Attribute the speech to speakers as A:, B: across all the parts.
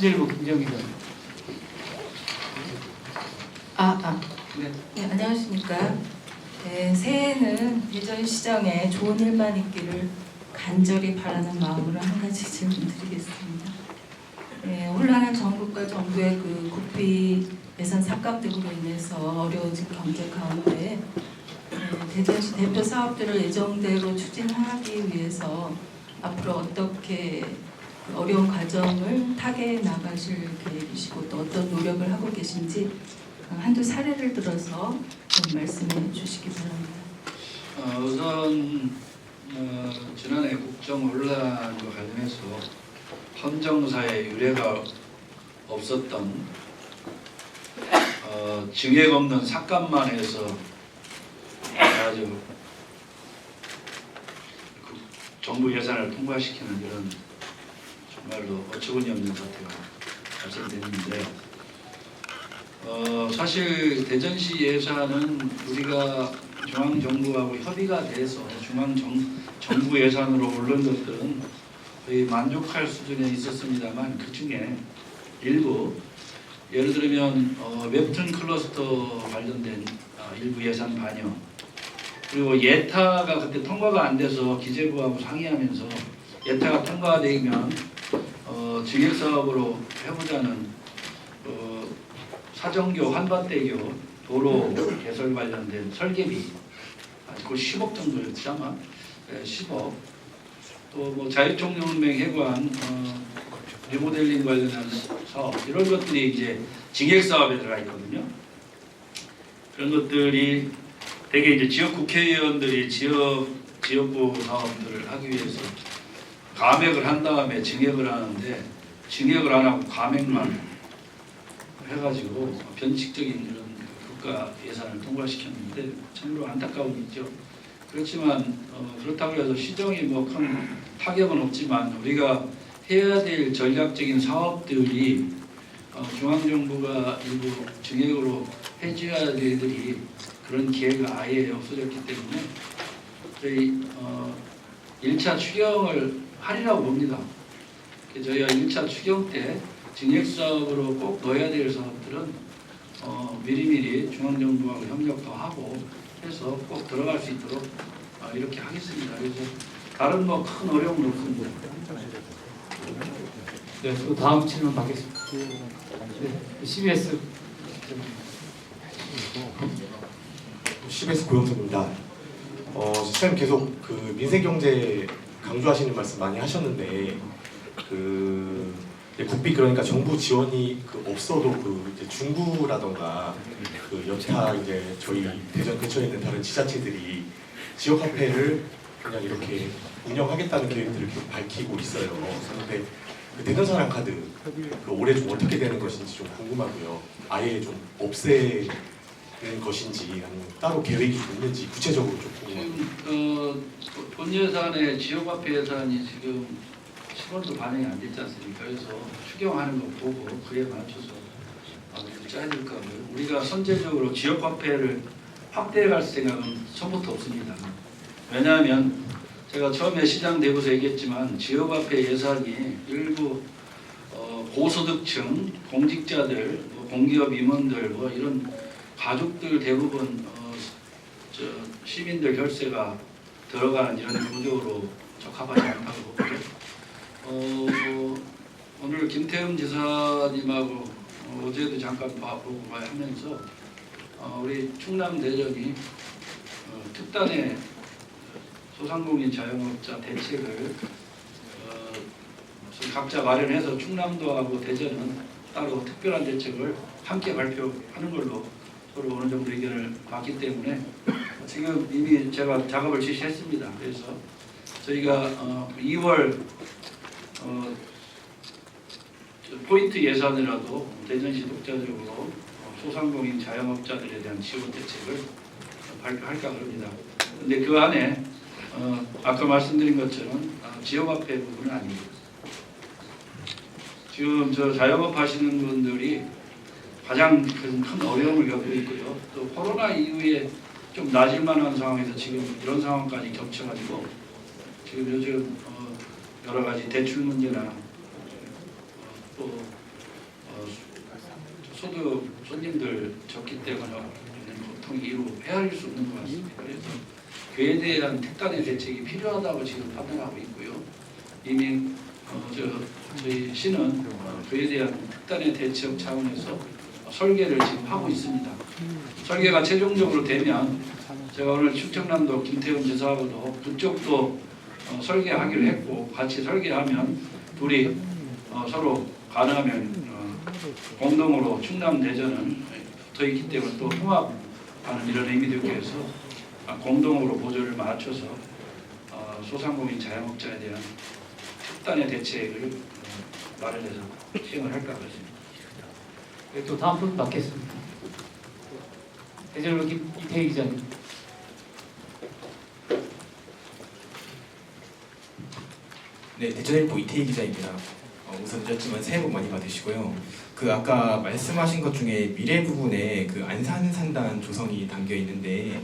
A: 통일부 김정희 전. 네.
B: 네, 안녕하십니까. 네, 새해에는 대전시장에 좋은 일만 있기를 간절히 바라는 마음으로 한 가지 질문 드리겠습니다. 네, 혼란한 정부과 정부의 그 국비 예산 삭감 등으로 인해서 어려워진 경제 가운데 대전시 대표 사업들을 예정대로 추진하기 위해서 앞으로 어떻게 어려운 과정을 타개해 나가실 계획이시고 또 어떤 노력을 하고 계신지 한두 사례를 들어서 좀 말씀해 주시기 바랍니다.
C: 우선 지난해 국정 혼란과 관련해서 헌정사에 유례가 없었던 증액 없는 삭감만 해서 아주 정부 예산을 통과시키는 이런 정말로 어처구니 없는 사태가 발생됐는데요. 사실 대전시 예산은 우리가 중앙정부하고 협의가 돼서 중앙정부 예산으로 오른 것들은 거의 만족할 수준에 있었습니다만 그 중에 일부 예를 들면 웹툰 클러스터 관련된 일부 예산 반영 그리고 예타가 그때 통과가 안 돼서 기재부하고 상의하면서 예타가 통과되면 증액사업으로 해보자는 사정교, 환밭대교, 도로 개설 관련된 설계비 그 10억 정도였지 아마 10억 또 뭐 자유총연맹 해관 리모델링 관련한 사업 이런 것들이 이제 증액사업에 들어가 있거든요. 그런 것들이 대개 이제 지역 국회의원들이 지역구 사업들을 하기 위해서 감액을 한 다음에 증액을 하는데 증액을 안 하고 감액만 해가지고 변칙적인 이런 국가 예산을 통과시켰는데 참으로 안타까움이 있죠. 그렇지만 그렇다고 해서 시정이 뭐 큰 타격은 없지만 우리가 해야 될 전략적인 사업들이 중앙정부가 일부 증액으로 해줘야 될 일들이 그런 기회가 아예 없어졌기 때문에 저희 1차 추경을 하리라고 봅니다. 저희가 1차 추경 때 증액사업으로 꼭 넣어야 될 사업들은 미리미리 중앙정부하고 협력도 하고 해서 꼭 들어갈 수 있도록 이렇게 하겠습니다. 그래서 다른 뭐 큰 어려움은 없습니다.
A: 네, 또 다음 질문 받겠습니다. CBS
D: 고영석입니다. 시장님 계속 그 민생 경제 강조하시는 말씀 많이 하셨는데 국비 그러니까 정부 지원이 없어도 이제 중구라던가 여타 이제 저희 대전 근처에 있는 다른 지자체들이 지역 화폐를 그냥 이렇게 운영하겠다는 계획들을 계속 밝히고 있어요. 그런데 대전 사랑 카드 올해 좀 어떻게 되는 것인지 좀 궁금하고요. 아예 좀 없애는 것인지 아니면 따로 계획이 있는지 구체적으로 좀 궁금합니다.
C: 지금 본 예산에 지역 화폐 예산이 지금 10원도 반영이 안 됐지 않습니까? 그래서 추경하는 거 보고 그에 맞춰서 짜야 될 거고요. 우리가 선제적으로 지역 화폐를 확대해 갈 생각은 처음부터 없습니다. 왜냐하면 제가 처음에 시장 되고서 얘기했지만 지역 화폐 예산이 일부 고소득층, 공직자들, 공기업 임원들 이런 가족들 대부분 시민들 혈세가 들어가는 이런 구조로 적합하지 않다고 보고요. 오늘 김태흠 지사님하고 어제도 잠깐 보고 하면서 우리 충남 대전이 특단의 소상공인 자영업자 대책을 각자 마련해서 충남도하고 대전은 따로 특별한 대책을 함께 발표하는 걸로 서로 어느 정도 의견을 봤기 때문에 지금 이미 제가 작업을 지시했습니다. 그래서 저희가 2월 포인트 예산이라도 대전시 독자적으로 소상공인 자영업자들에 대한 지원 대책을 발표할까 합니다. 그런데 그 안에 아까 말씀드린 것처럼 지역화폐 부분은 아닙니다. 지금 저 자영업 하시는 분들이 가장 큰 어려움을 겪고 있고요. 또 코로나 이후에 좀 나아질 만한 상황에서 지금 이런 상황까지 겹쳐가지고 지금 요즘 여러 가지 대출 문제나 또 소득 손님들 적기 때문에 보통 이루 헤아릴 수 없는 것 같습니다. 그래서 그에 대한 특단의 대책이 필요하다고 지금 판단하고 있고요. 이미 저희 시는 그에 대한 특단의 대책 차원에서 설계를 지금 하고 있습니다. 설계가 최종적으로 되면 제가 오늘 충청남도 김태훈 지사하고도 그쪽도 설계하기로 했고 같이 설계하면 둘이 서로 가능하면 공동으로 충남 대전은 붙어 있기 때문에 또 통합하는 이런 의미도 있고 해서 공동으로 보조를 맞춰서 소상공인 자영업자에 대한 특단의 대책을 마련해서 시행을 할까 그렇습니다.
A: 네, 또 다음 분 받겠습니다. 대전로 이태희 기자님.
E: 네, 대전일보 이태희 기자입니다. 우선 늦었지만 새해 복 많이 받으시고요. 그 아까 말씀하신 것 중에 미래 부분에 그 안산산단 조성이 담겨 있는데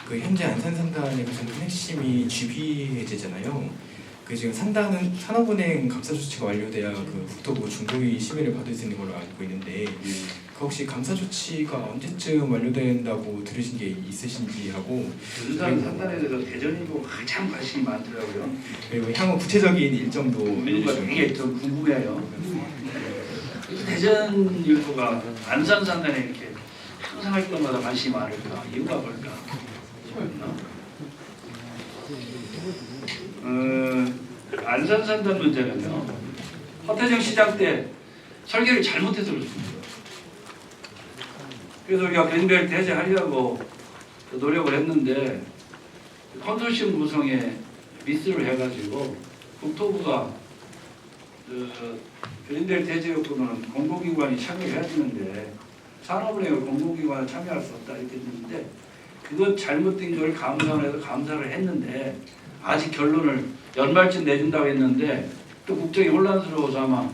E: 그 현재 안산산단의 가장 큰 핵심이 GB 해제잖아요. 그 지금 산단은 산업은행 감사 조치가 완료돼야 그 국토부 중도위 심의를 받을 수 있는 걸로 알고 있는데 그 혹시 감사 조치가 언제쯤 완료된다고 들으신 게 있으신지 하고
C: 안산 산단에 대해서 대전일보가 가장 관심이 많더라고요.
E: 그리고 향후 구체적인 일정도
C: 우리가 이게 좀 궁금해요. 대전일보가 안산 산단에 이렇게 항상 할 때마다 관심이 많을까? 이유가 뭘까? 안산 산단 문제는요. 허태정 시장 때 설계를 잘못해서 그렇습니다. 그래서 우리가 그린벨트 해제하려고 노력을 했는데 컨소시엄 구성에 미스를 해가지고 국토부가 그린벨트 해제 요건은 공공기관이 참여해야 되는데 산업은행을 공공기관에 참여할 수 없다 이렇게 했는데 그것 잘못된 걸 감사원에서 감사를 했는데 아직 결론을 연말쯤 내준다고 했는데 또 국정이 혼란스러워서 아마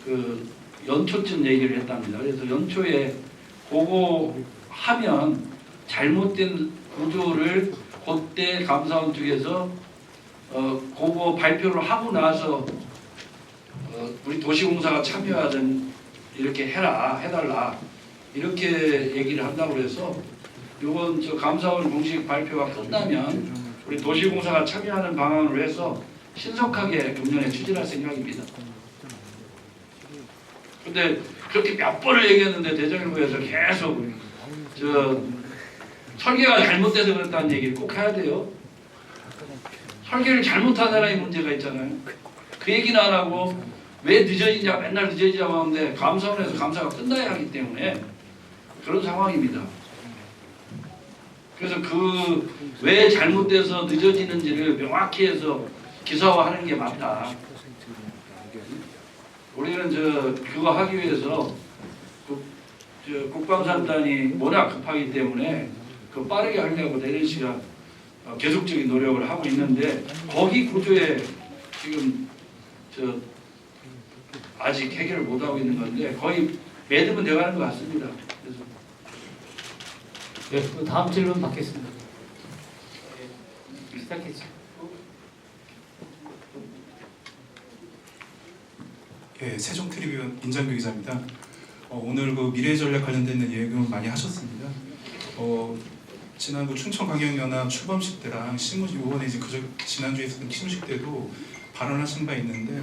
C: 그 연초쯤 얘기를 했답니다. 그래서 연초에 그거 하면 잘못된 구조를 그때 감사원 쪽에서 그거 발표를 하고 나서 우리 도시공사가 참여하든 이렇게 해달라 이렇게 얘기를 한다고 그래서 이번 저 감사원 공식 발표가 끝나면 우리 도시공사가 참여하는 방안으로 해서 신속하게 금년에 추진할 생각입니다. 근데 그렇게 몇 번을 얘기했는데 대전일보에서 계속 설계가 잘못돼서 그랬다는 얘기를 꼭 해야 돼요. 설계를 잘못한 사람이 문제가 있잖아요. 그 얘기는 안 하고 왜 늦어지냐 맨날 늦어지냐고 하는데 감사원에서 감사가 끝나야 하기 때문에 그런 상황입니다. 그래서 그 왜 잘못돼서 늦어지는지를 명확히 해서 기사화하는 게 맞다. 우리는 그거 하기 위해서 국방산단이 워낙 급하기 때문에 그 빠르게 하려고 대전 씨가 계속적인 노력을 하고 있는데 거기 구조에 지금 아직 해결을 못 하고 있는 건데 거의 매듭은 돼가는 것 같습니다. 그래서
A: 네, 또 다음 질문 받겠습니다. 시작했죠.
F: 예, 세종트리뷴 인장규 기자입니다. 오늘 그 미래전략 관련된 얘기를 많이 하셨습니다. 지난 그 춘천광역연합 출범식 때랑 신무식 의원의 이제 지난주에 있었던 신무식 때도 발언하신 바 있는데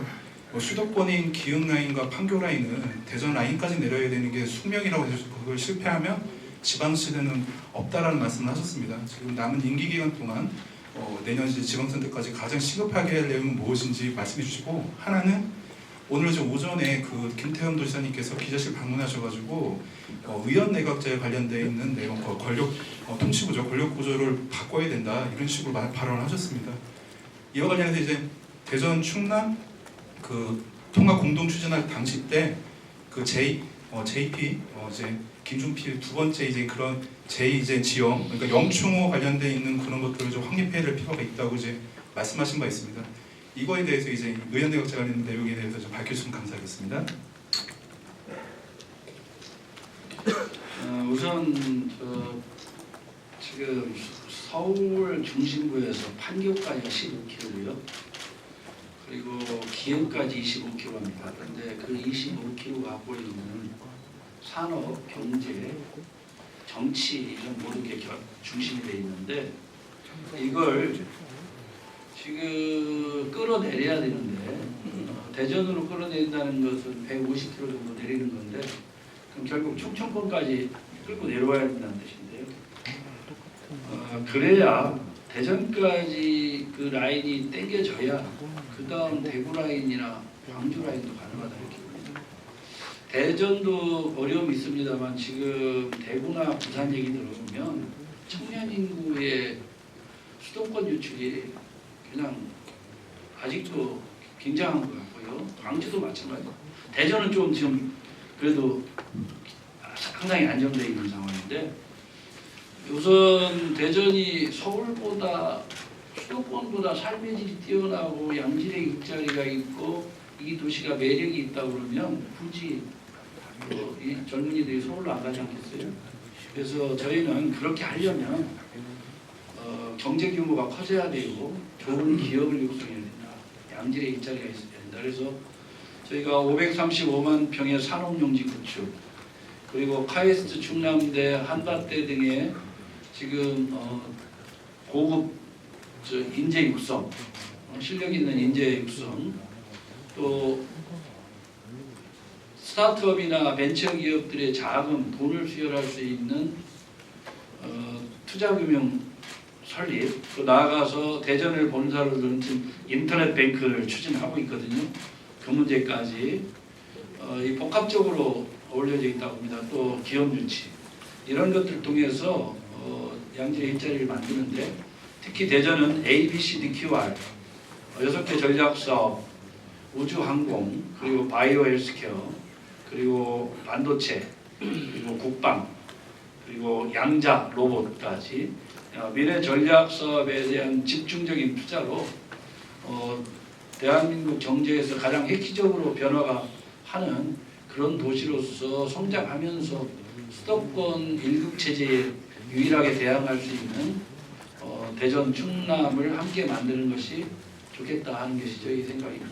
F: 수도권인 기흥 라인과 판교 라인은 대전 라인까지 내려야 되는 게 숙명이라고 해서 그걸 실패하면 지방시대는 없다라는 말씀을 하셨습니다. 지금 남은 임기 기간 동안 내년 지방선거까지 가장 시급하게 할 내용은 무엇인지 말씀해 주시고 하나는 오늘 오전에 그 김태현 도지사님께서 기자실 방문하셔가지고 의원 내각제에 관련되어 있는 내용, 권력 통치구조, 권력 구조를 바꿔야 된다 이런 식으로 발언을 하셨습니다. 이와 관련해서 이제 대전 충남 그 통합 공동 추진할 당시 때 그 JP 이제 김준필 두 번째 이제 그런 이제 지형 그러니까 영충호 관련돼 있는 그런 것들을 좀 확립해야 될 필요가 있다고 이제 말씀하신 바 있습니다. 이거에 대해서 이제 의원내각제 관련 내용에 대해서 좀 밝혀주시면 감사하겠습니다.
C: 우선 지금 서울 중심부에서 판교까지가 15km고요. 그리고 기흥까지 25km입니다. 그런데 그 25km 갖고 있는 산업, 경제, 정치 이런 모든 게 중심이 돼 있는데 이걸 지금 끌어내려야 되는데 대전으로 끌어내린다는 것은 150km 정도 내리는 건데 그럼 결국 충청권까지 끌고 내려와야 된다는 뜻인데요. 그래야 대전까지 그 라인이 당겨져야 그 다음 대구 라인이나 광주 라인도 가능하다 이렇게 봅니다. 대전도 어려움이 있습니다만 지금 대구나 부산 얘기 들어보면 청년 인구의 수도권 유출이 그냥 아직도 굉장한 것 같고요. 광주도 마찬가지고 대전은 좀 지금 그래도 상당히 안정되어 있는 상황인데 우선 대전이 서울보다 수도권보다 삶의 질이 뛰어나고 양질의 일자리가 있고 이 도시가 매력이 있다고 그러면 굳이 이 젊은이들이 서울로 안 가지 않겠어요? 그래서 저희는 그렇게 하려면 경제 규모가 커져야 되고 좋은 기업을 육성해야 된다. 양질의 일자리가 있어야 된다. 그래서 저희가 535만 평의 산업용지 구축 그리고 카이스트 충남대 한밭대 등의 지금 고급 인재 육성, 실력 있는 인재 육성, 또 스타트업이나 벤처 기업들의 자금, 돈을 수혈할 수 있는 투자금융 설립, 또 나아가서 대전을 본사로 두는 인터넷 뱅크를 추진하고 있거든요. 그 문제까지 이 복합적으로 어울려져 있다고 합니다. 또 기업 유치 이런 것들을 통해서 양질의 일자리를 만드는데 특히 대전은 ABCDQR 6개 전략사업, 우주항공, 그리고 바이오 헬스케어, 그리고 반도체, 그리고 국방, 그리고 양자 로봇까지 미래 전략 사업에 대한 집중적인 투자로 대한민국 경제에서 가장 획기적으로 변화가 하는 그런 도시로서 성장하면서 수도권 1급 체제에 유일하게 대항할 수 있는 대전 충남을 함께 만드는 것이 좋겠다 하는 것이 저희 생각입니다.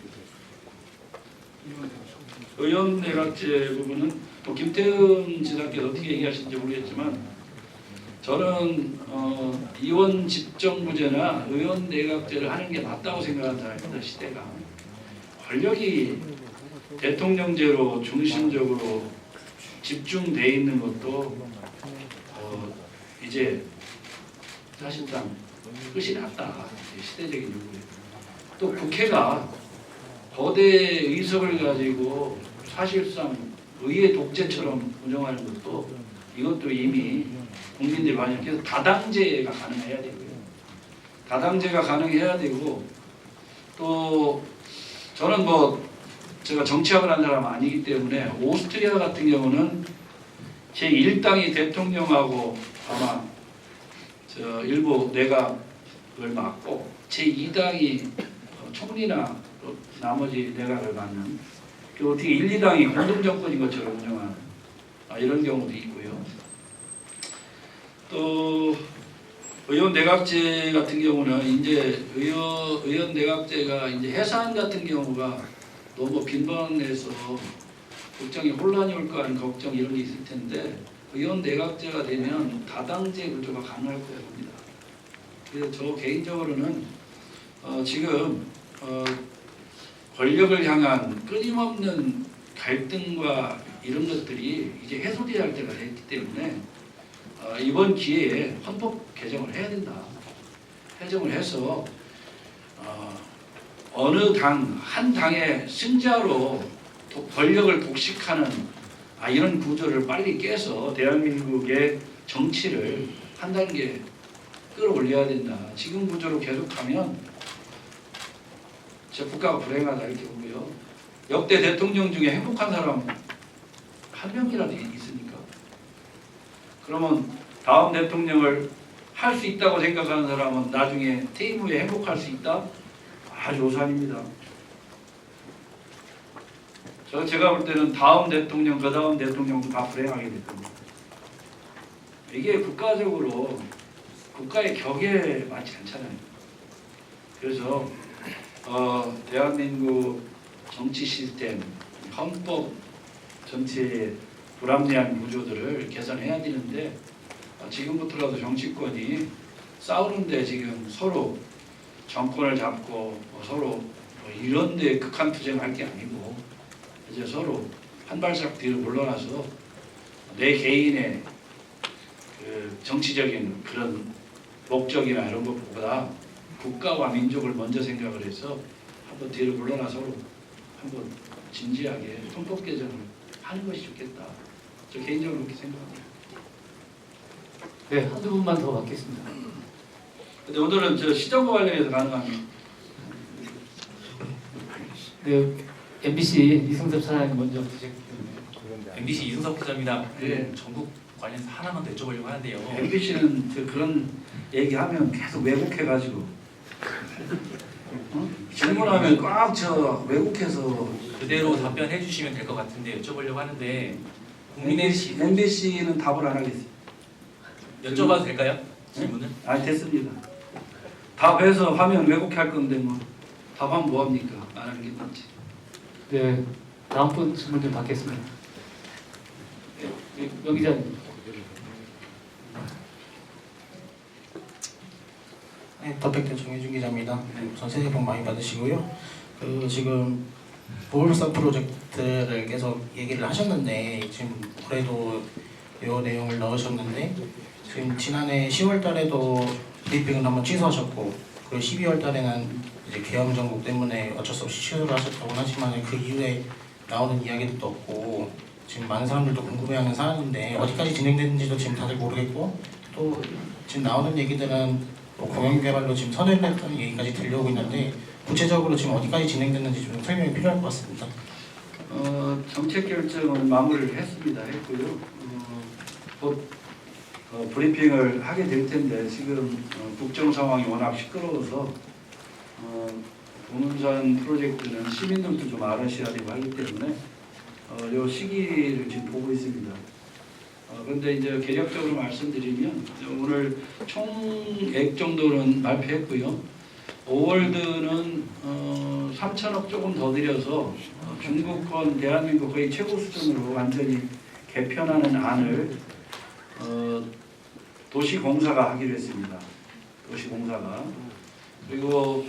C: 의원 내각제 부분은 또 김태흠 지사께서 어떻게 얘기하시는지 모르겠지만 저는 이원 집정부제나 의원 내각제를 하는 게 맞다고 생각하는 사람입니다. 시대가 권력이 대통령제로 중심적으로 집중돼 있는 것도 이제 사실상 끝이 났다. 시대적인 요구에 또 국회가 거대 의석을 가지고 사실상 의회 독재처럼 운영하는 것도 이것도 이미 국민들이 많이 그래서 다당제가 가능해야 되고요. 다당제가 가능해야 되고 또 저는 제가 정치학을 한 사람은 아니기 때문에 오스트리아 같은 경우는 제1당이 대통령하고 아마 일부 내각을 맡고 제2당이 총리나 나머지 내각을 맡는 그 어떻게 1, 2당이 공동정권인 것처럼 운영하는 이런 경우도 있고요. 또 의원 내각제 같은 경우는 이제 의원 내각제가 이제 해산 같은 경우가 너무 빈번해서 국정에 혼란이 올 거 하는 걱정 이런 게 있을 텐데 의원 내각제가 되면 다당제 구조가 가능할 거라고 봅니다. 그래서 저 개인적으로는 지금 권력을 향한 끊임없는 갈등과 이런 것들이 이제 해소돼야 할 때가 됐기 때문에 이번 기회에 헌법 개정을 해야 된다. 개정을 해서 어느 당, 한 당의 승자로 권력을 독식하는 이런 구조를 빨리 깨서 대한민국의 정치를 한 단계 끌어올려야 된다. 지금 구조로 계속하면 국가가 불행하다 이렇게 보고요. 역대 대통령 중에 행복한 사람 한 명이라도 있습니까? 그러면 다음 대통령을 할 수 있다고 생각하는 사람은 나중에 퇴임 후에 행복할 수 있다? 아주 오산입니다. 제가 볼 때는 다음 대통령, 그 다음 대통령도 다 불행하게 될 겁니다. 이게 국가적으로 국가의 격에 맞지 않잖아요. 그래서 대한민국 정치 시스템, 헌법 전체에 불합리한 구조들을 개선해야 되는데 지금부터라도 정치권이 싸우는데 지금 서로 정권을 잡고 서로 이런 데 극한 투쟁할 게 아니고 이제 서로 한 발짝 뒤로 물러나서 내 개인의 그 정치적인 그런 목적이나 이런 것보다 국가와 민족을 먼저 생각을 해서 한번 뒤로 물러나 서로 한번 진지하게 헌법 개정을 하는 것이 좋겠다. 저 개인적으로 그렇게 생각합니다.
A: 네, 한두 분만 더 받겠습니다.
C: 근데 오늘은 저 시정과 관련해서 가능한
A: 네, MBC 이승섭 사장님 먼저 드셨기 때문에.
G: MBC 이승섭 기자입니다.
C: 네.
G: 전국 관련해서 하나만 더 여쭤보려고 하는데요.
C: MBC는 저 그런 얘기하면 계속 왜곡해가지고 질문하면 꽉 저 왜곡해서
G: 그대로 답변해 주시면 될 것 같은데 여쭤보려고 하는데
C: MBC는 답을 안 하겠어요.
G: 여쭤봐도 될까요? 질문을?
C: 아니 됐습니다. 답해서 화면 왜곡할 건데 뭐 답하면 뭐합니까? 안 하는 게 낫지.
A: 네, 다음 분 질문 좀 받겠습니다. 네, 명 기자님.
H: 네, 더팩트 정혜준 기자입니다. 우선 새해 복 많이 받으시고요. 그 지금 보울사 프로젝트를 계속 얘기를 하셨는데 지금 올해도 이 내용을 넣으셨는데 지금 지난해 10월 달에도 브리핑을 한번 취소하셨고 그리고 12월 달에는 이제 계엄 정국 때문에 어쩔 수 없이 취소를 하셨다고 하지만 그 이후에 나오는 이야기들도 없고 지금 많은 사람들도 궁금해하는 사안인데 어디까지 진행됐는지도 지금 다들 모르겠고 또 지금 나오는 얘기들은 뭐 공영개발로 지금 선회를 했다는 얘기까지 들려오고 있는데 구체적으로 지금 어디까지 진행됐는지 좀 설명이 필요할 것 같습니다.
C: 정책 결정을 마무리를 했고요. 곧 브리핑을 하게 될 텐데 지금 국정 상황이 워낙 시끄러워서 동운산 프로젝트는 시민들도 좀 알아셔야 되고 하기 때문에 이 시기를 지금 보고 있습니다. 그런데 이제 개략적으로 말씀드리면 오늘 총액 정도는 발표했고요. 5월드는 3천억 조금 더 들여서 중국권 대한민국 거의 최고 수준으로 완전히 개편하는 안을 도시공사가 하기로 했습니다. 도시공사가. 그리고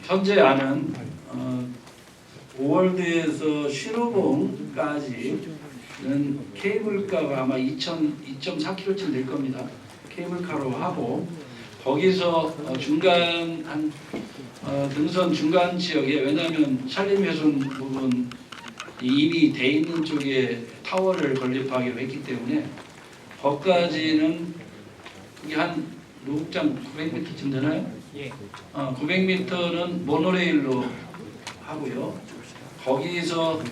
C: 현재 안은 5월드에서 신호봉까지는 케이블카가 아마 2.4km쯤 될 겁니다. 케이블카로 하고 거기서 중간 한 등선 중간 지역에 왜냐하면 산림훼손 부분 이미 돼 있는 쪽에 타워를 건립하기로 했기 때문에 거기까지는 그게 한 노국장 900m쯤 되나요?
G: 예.
C: 900m는 모노레일로 하고요. 거기서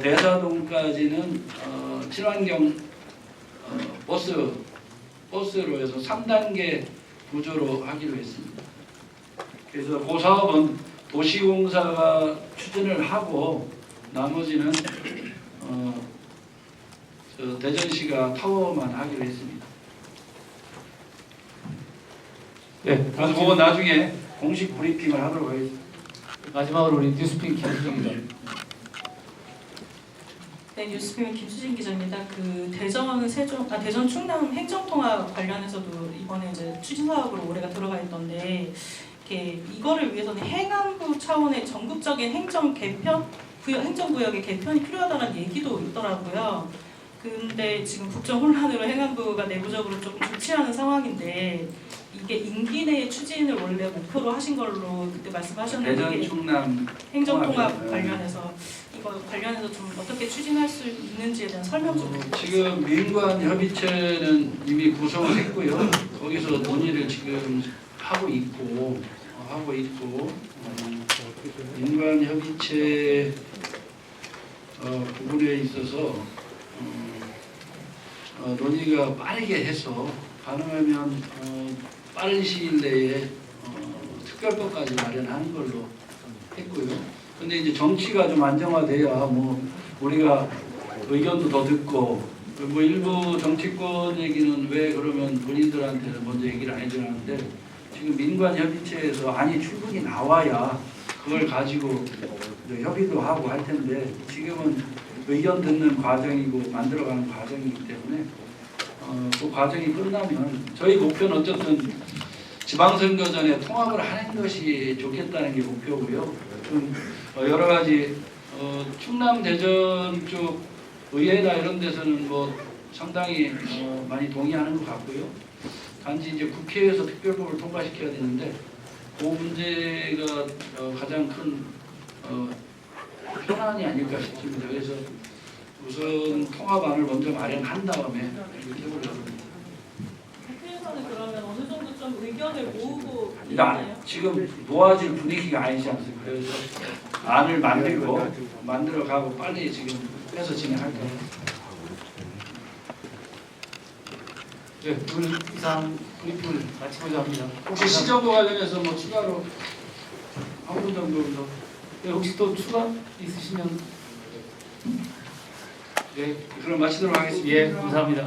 C: 대사동까지는 친환경 버스로 해서 3단계 구조로 하기로 했습니다. 그래서 그 사업은 도시공사가 추진을 하고 나머지는 대전시가 타워만 하기로 했습니다.
A: 네,
C: 그래서 그거 나중에 공식 브리핑을 하도록 하겠습니다.
A: 마지막으로 우리 뉴스픽 김수진 기자.
B: 네, 뉴스페이퍼 김수진 기자입니다. 그 대전 충남 행정통합 관련해서도 이번에 이제 추진 사업으로 올해가 들어가 있던데 이거를 위해서는 행안부 차원의 전국적인 행정 개편, 행정구역의 개편이 필요하다는 얘기도 있더라고요. 근데 지금 국정 혼란으로 행안부가 내부적으로 조금 좋지 않은 상황인데 이게 임기 내에 추진을 원래 목표로 하신 걸로 그때 말씀하셨는데
C: 대전 충남
B: 행정통합 관련해서 이거 관련해서 좀 어떻게 추진할 수 있는지에 대한 설명 좀
C: 지금 민관협의체는 이미 구성을 했고요. 거기서 논의를 지금 하고 있고 민관협의체 부분에 있어서 논의가 빠르게 해서 가능하면 빠른 시일 내에 특별법까지 마련하는 걸로 했고요. 근데 이제 정치가 좀 안정화돼야 뭐 우리가 의견도 더 듣고 뭐 일부 정치권 얘기는 왜 그러면 본인들한테는 먼저 얘기를 안 해주는데 지금 민관협의체에서 안이 충분히 나와야 그걸 가지고 협의도 하고 할 텐데 지금은 의견 듣는 과정이고 만들어가는 과정이기 때문에 그 과정이 끝나면 저희 목표는 어쨌든 지방선거 전에 통합을 하는 것이 좋겠다는 게 목표고요. 좀 여러 가지 충남 대전 쪽 의회나 이런 데서는 뭐 상당히 많이 동의하는 것 같고요. 단지 이제 국회에서 특별법을 통과시켜야 되는데 그 문제가 가장 큰 현안이 아닐까 싶습니다. 그래서 우선 통합안을 먼저 마련한 다음에 이렇게 해보려고 합니다.
I: 국회에서는 그러면 어느 정도 좀 의견을 모으고
C: 그러니까
I: 있나요?
C: 지금 모아질 분위기가 아니지 않습니까? 그래서 안을 만들어가고 빨리 지금 해서 진행할 거예요.
A: 네, 오늘 이상 브리핑을 마치고자 합니다.
C: 혹시 시정과 관련해서 뭐 추가로 한 분 정도 더.
A: 네, 혹시 또 추가 있으시면
C: 네, 그럼 마치도록 하겠습니다.
A: 예, 감사합니다.